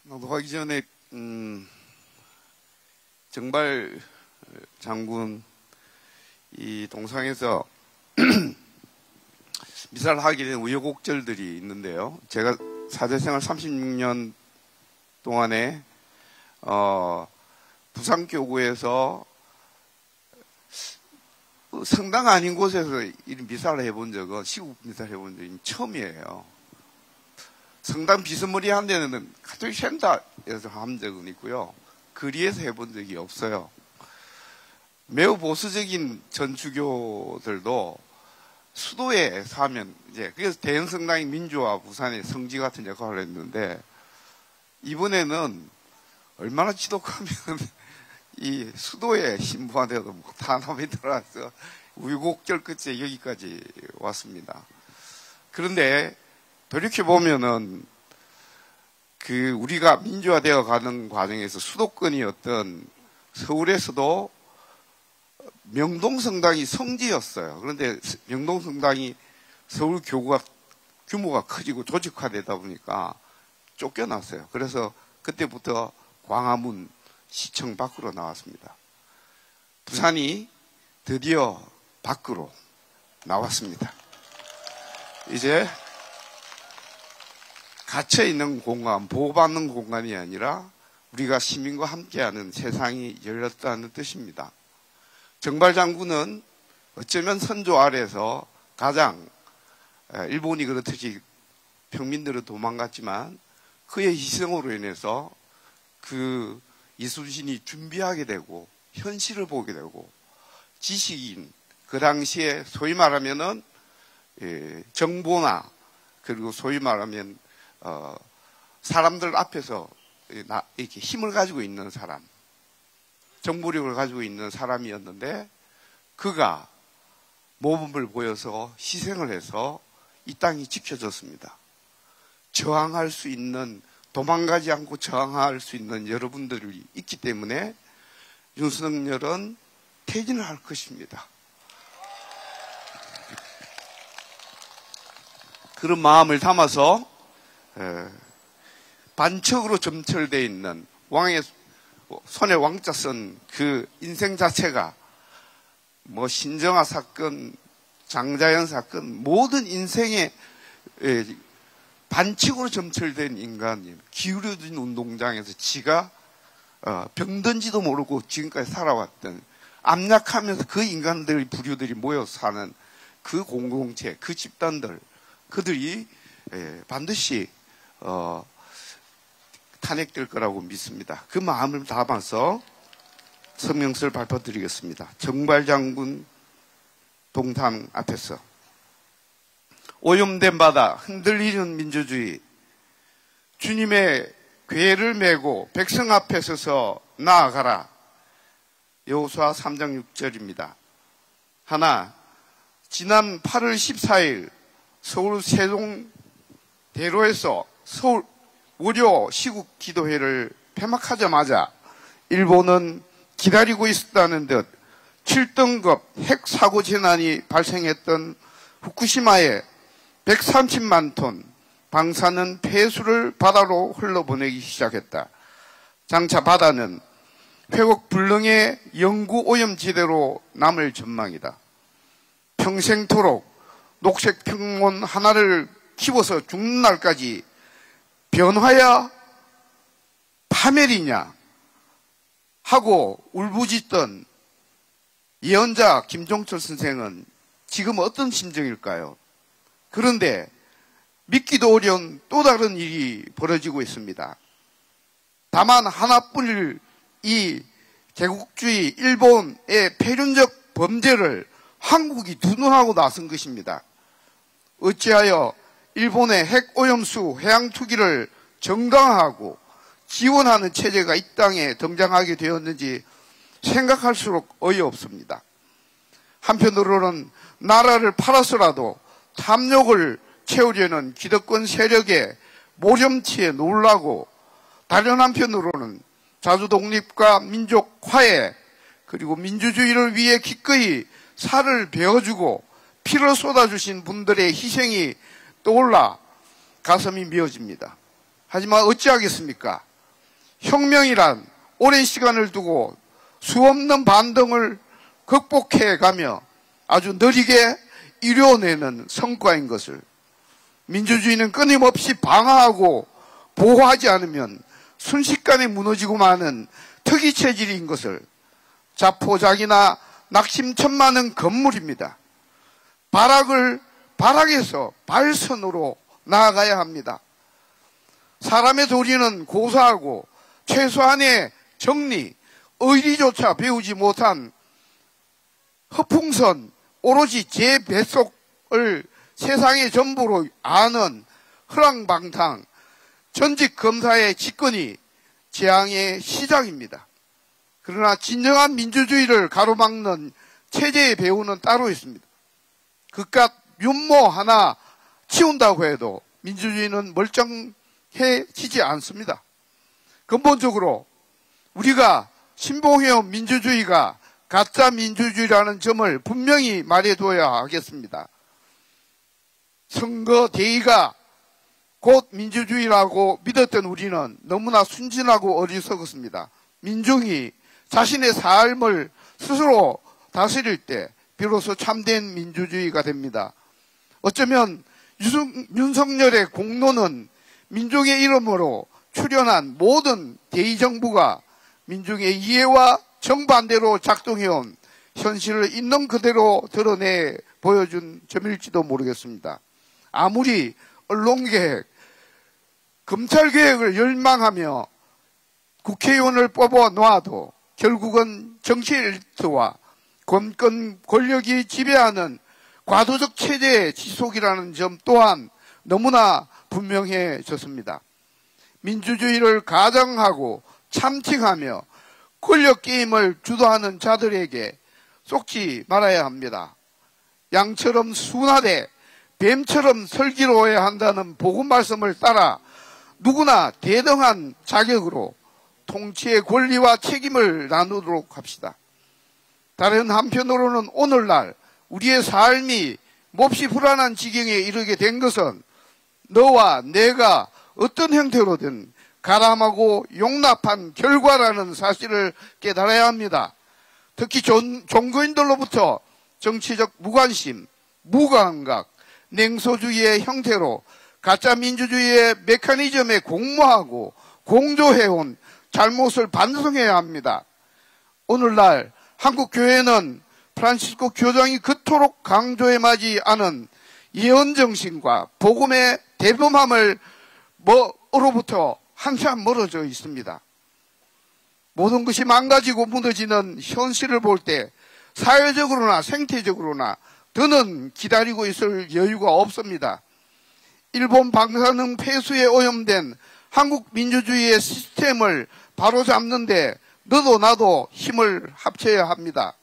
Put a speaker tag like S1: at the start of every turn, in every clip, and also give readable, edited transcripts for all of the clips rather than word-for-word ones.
S1: 하기 전에 정발 장군 이 동상에서 미사를 하게 된 우여곡절들이 있는데요. 제가 사제생활 36년 동안에 부산교구에서 성당 아닌 곳에서 이런 미사를 해본 적은, 시국 미사를 해본 적이 처음이에요. 성당 비스무리 한 데는 가톨릭 센터에서 한 적은 있고요. 거리에서 해본 적이 없어요. 매우 보수적인 전주교들도 수도에 사면, 그래서 대형성당이 민주화 부산의 성지 같은 역할을 했는데, 이번에는 얼마나 지독하면 이 수도에 신부한테도 탄압이 들어와서 우여곡절 끝에 여기까지 왔습니다. 그런데 돌이켜보면은 우리가 민주화되어 가는 과정에서 수도권이었던 서울에서도 명동성당이 성지였어요. 그런데 명동성당이 서울 교구가 규모가 커지고 조직화되다 보니까 쫓겨났어요. 그래서 그때부터 광화문 시청 밖으로 나왔습니다. 부산이 드디어 밖으로 나왔습니다. 이제 갇혀있는 공간, 보호받는 공간이 아니라 우리가 시민과 함께하는 세상이 열렸다는 뜻입니다. 정발 장군은 어쩌면 선조 아래에서 가장, 일본이 그렇듯이 평민들은 도망갔지만 그의 희생으로 인해서 이순신이 준비하게 되고 현실을 보게 되고 지식인, 그 당시에 소위 말하면은 정보나 그리고 소위 말하면 사람들 앞에서 이렇게 힘을 가지고 있는 사람, 정보력을 가지고 있는 사람이었는데 그가 모범을 보여서 희생을 해서 이 땅이 지켜졌습니다. 저항할 수 있는, 도망가지 않고 저항할 수 있는 여러분들이 있기 때문에 윤석열은 퇴진을 할 것입니다. 그런 마음을 담아서 반척으로 점철되어 있는 왕의 손에 왕자 쓴 그 인생 자체가 신정아 사건, 장자연 사건, 모든 인생의 반칙으로 점철된 인간이 기울어진 운동장에서 지가 병든지도 모르고 지금까지 살아왔던, 암약하면서 그 인간들, 부류들이 모여서 사는 그 공동체, 그 집단들, 그들이 반드시 탄핵될 거라고 믿습니다. 그 마음을 담아서 성명서를 발표드리겠습니다. 정발장군 동상 앞에서 오염된 바다, 흔들리는 민주주의, 주님의 궤를 메고 백성 앞에 서서 나아가라. 여호수아 3장 6절입니다. 하나, 지난 8월 14일 서울 세종대로에서 서울 무료 시국 기도회를 폐막하자마자 일본은 기다리고 있었다는 듯 7등급 핵 사고 재난이 발생했던 후쿠시마에 130만 톤 방사능 폐수를 바다로 흘러보내기 시작했다. 장차 바다는 회복 불능의 영구 오염지대로 남을 전망이다. 평생토록 녹색 평원 하나를 키워서 죽는 날까지 변화야 파멸이냐 하고 울부짖던 예언자 김종철 선생은 지금 어떤 심정일까요? 그런데 믿기도 어려운 또 다른 일이 벌어지고 있습니다. 다만 하나뿐일 이 개국주의 일본의 폐륜적 범죄를 한국이 두둔하고 나선 것입니다. 어찌하여 일본의 핵오염수 해양투기를 정당화하고 지원하는 체제가 이 땅에 등장하게 되었는지 생각할수록 어이없습니다. 한편으로는 나라를 팔아서라도 탐욕을 채우려는 기득권 세력의 모렴치에 놀라고, 다른 한편으로는 자주독립과 민족 화해 그리고 민주주의를 위해 기꺼이 살을 베어주고 피를 쏟아주신 분들의 희생이 떠올라 가슴이 미어집니다. 하지만 어찌하겠습니까? 혁명이란 오랜 시간을 두고 수없는 반등을 극복해가며 아주 느리게 이뤄내는 성과인 것을, 민주주의는 끊임없이 방어하고 보호하지 않으면 순식간에 무너지고 마는 특이 체질인 것을, 자포자기나 낙심천만은 건물입니다. 발악에서 발선으로 나아가야 합니다. 사람의 도리는 고사하고 최소한의 정리, 의리조차 배우지 못한 허풍선, 오로지 제 뱃속을 세상의 전부로 아는 허랑방탕 전직 검사의 집권이 재앙의 시작입니다. 그러나 진정한 민주주의를 가로막는 체제의 배후는 따로 있습니다. 그깟 윤모 하나 치운다고 해도 민주주의는 멀쩡해지지 않습니다. 근본적으로 우리가 신봉해온 민주주의가 가짜 민주주의라는 점을 분명히 말해둬야 하겠습니다. 선거 대의가 곧 민주주의라고 믿었던 우리는 너무나 순진하고 어리석었습니다. 민중이 자신의 삶을 스스로 다스릴 때 비로소 참된 민주주의가 됩니다. 어쩌면 윤석열의 공로는 민중의 이름으로 출연한 모든 대의정부가 민중의 이해와 정반대로 작동해온 현실을 있는 그대로 드러내 보여준 점일지도 모르겠습니다. 아무리 언론개혁, 검찰개혁을 열망하며 국회의원을 뽑아 놓아도 결국은 정치 엘리트와 권권 권력이 지배하는 과도적 체제의 지속이라는 점 또한 너무나 분명해졌습니다. 민주주의를 가장하고 참칭하며 권력 게임을 주도하는 자들에게 속지 말아야 합니다. 양처럼 순하되 뱀처럼 슬기로워야 한다는 복음 말씀을 따라 누구나 대등한 자격으로 통치의 권리와 책임을 나누도록 합시다. 다른 한편으로는 오늘날 우리의 삶이 몹시 불안한 지경에 이르게 된 것은 너와 내가 어떤 형태로든 가람하고 용납한 결과라는 사실을 깨달아야 합니다. 특히 종교인들로부터 정치적 무관심, 무감각, 냉소주의의 형태로 가짜 민주주의의 메커니즘에 공모하고 공조해온 잘못을 반성해야 합니다. 오늘날 한국 교회는 프란시스코 교장이 그토록 강조해마지 않은 예언정신과 복음의 대범함으로부터 한참 멀어져 있습니다. 모든 것이 망가지고 무너지는 현실을 볼 때 사회적으로나 생태적으로나 더는 기다리고 있을 여유가 없습니다. 일본 방사능 폐수에 오염된 한국 민주주의의 시스템을 바로잡는데 너도 나도 힘을 합쳐야 합니다.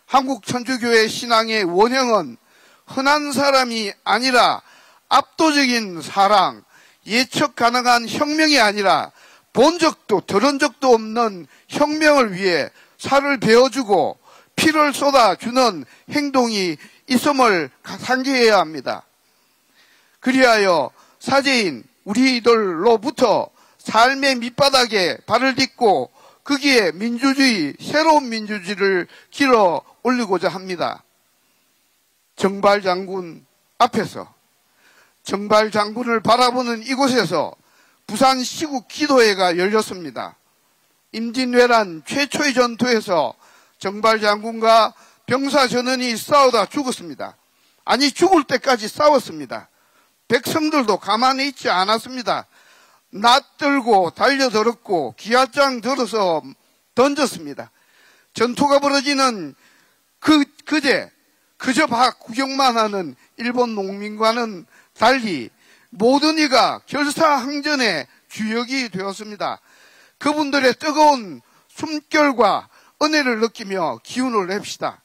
S1: 한국 천주교회 신앙의 원형은 흔한 사람이 아니라 압도적인 사랑, 예측 가능한 혁명이 아니라 본 적도 들은 적도 없는 혁명을 위해 살을 베어주고 피를 쏟아주는 행동이 있음을 상기해야 합니다. 그리하여 사제인 우리들로부터 삶의 밑바닥에 발을 딛고 거기에 민주주의, 새로운 민주주의를 길어 올리고자 합니다. 정발장군 앞에서, 정발장군을 바라보는 이곳에서 부산 시국 기도회가 열렸습니다. 임진왜란 최초의 전투에서 정발장군과 병사전원이 싸우다 죽었습니다. 아니 죽을 때까지 싸웠습니다. 백성들도 가만히 있지 않았습니다. 낯들고 달려들었고 기아장 들어서 던졌습니다. 전투가 벌어지는 그저 구경만 하는 일본 농민과는 달리 모든 이가 결사항전의 주역이 되었습니다. 그분들의 뜨거운 숨결과 은혜를 느끼며 기운을 냅시다.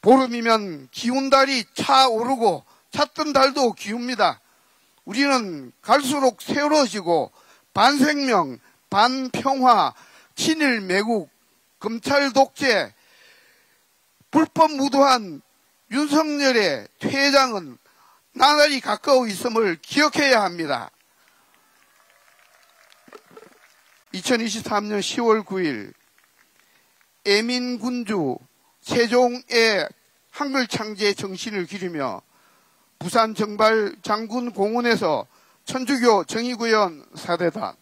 S1: 보름이면 기운달이 차오르고 찼던 달도 기웁니다. 우리는 갈수록 세월어지고 반생명, 반평화, 친일 매국, 검찰 독재, 불법 무도한 윤석열의 퇴장은 나날이 가까워 있음을 기억해야 합니다. 2023년 10월 9일 애민군주 세종의 한글 창제의 정신을 기리며 부산 정발 장군 공원에서 천주교 정의구현 사대단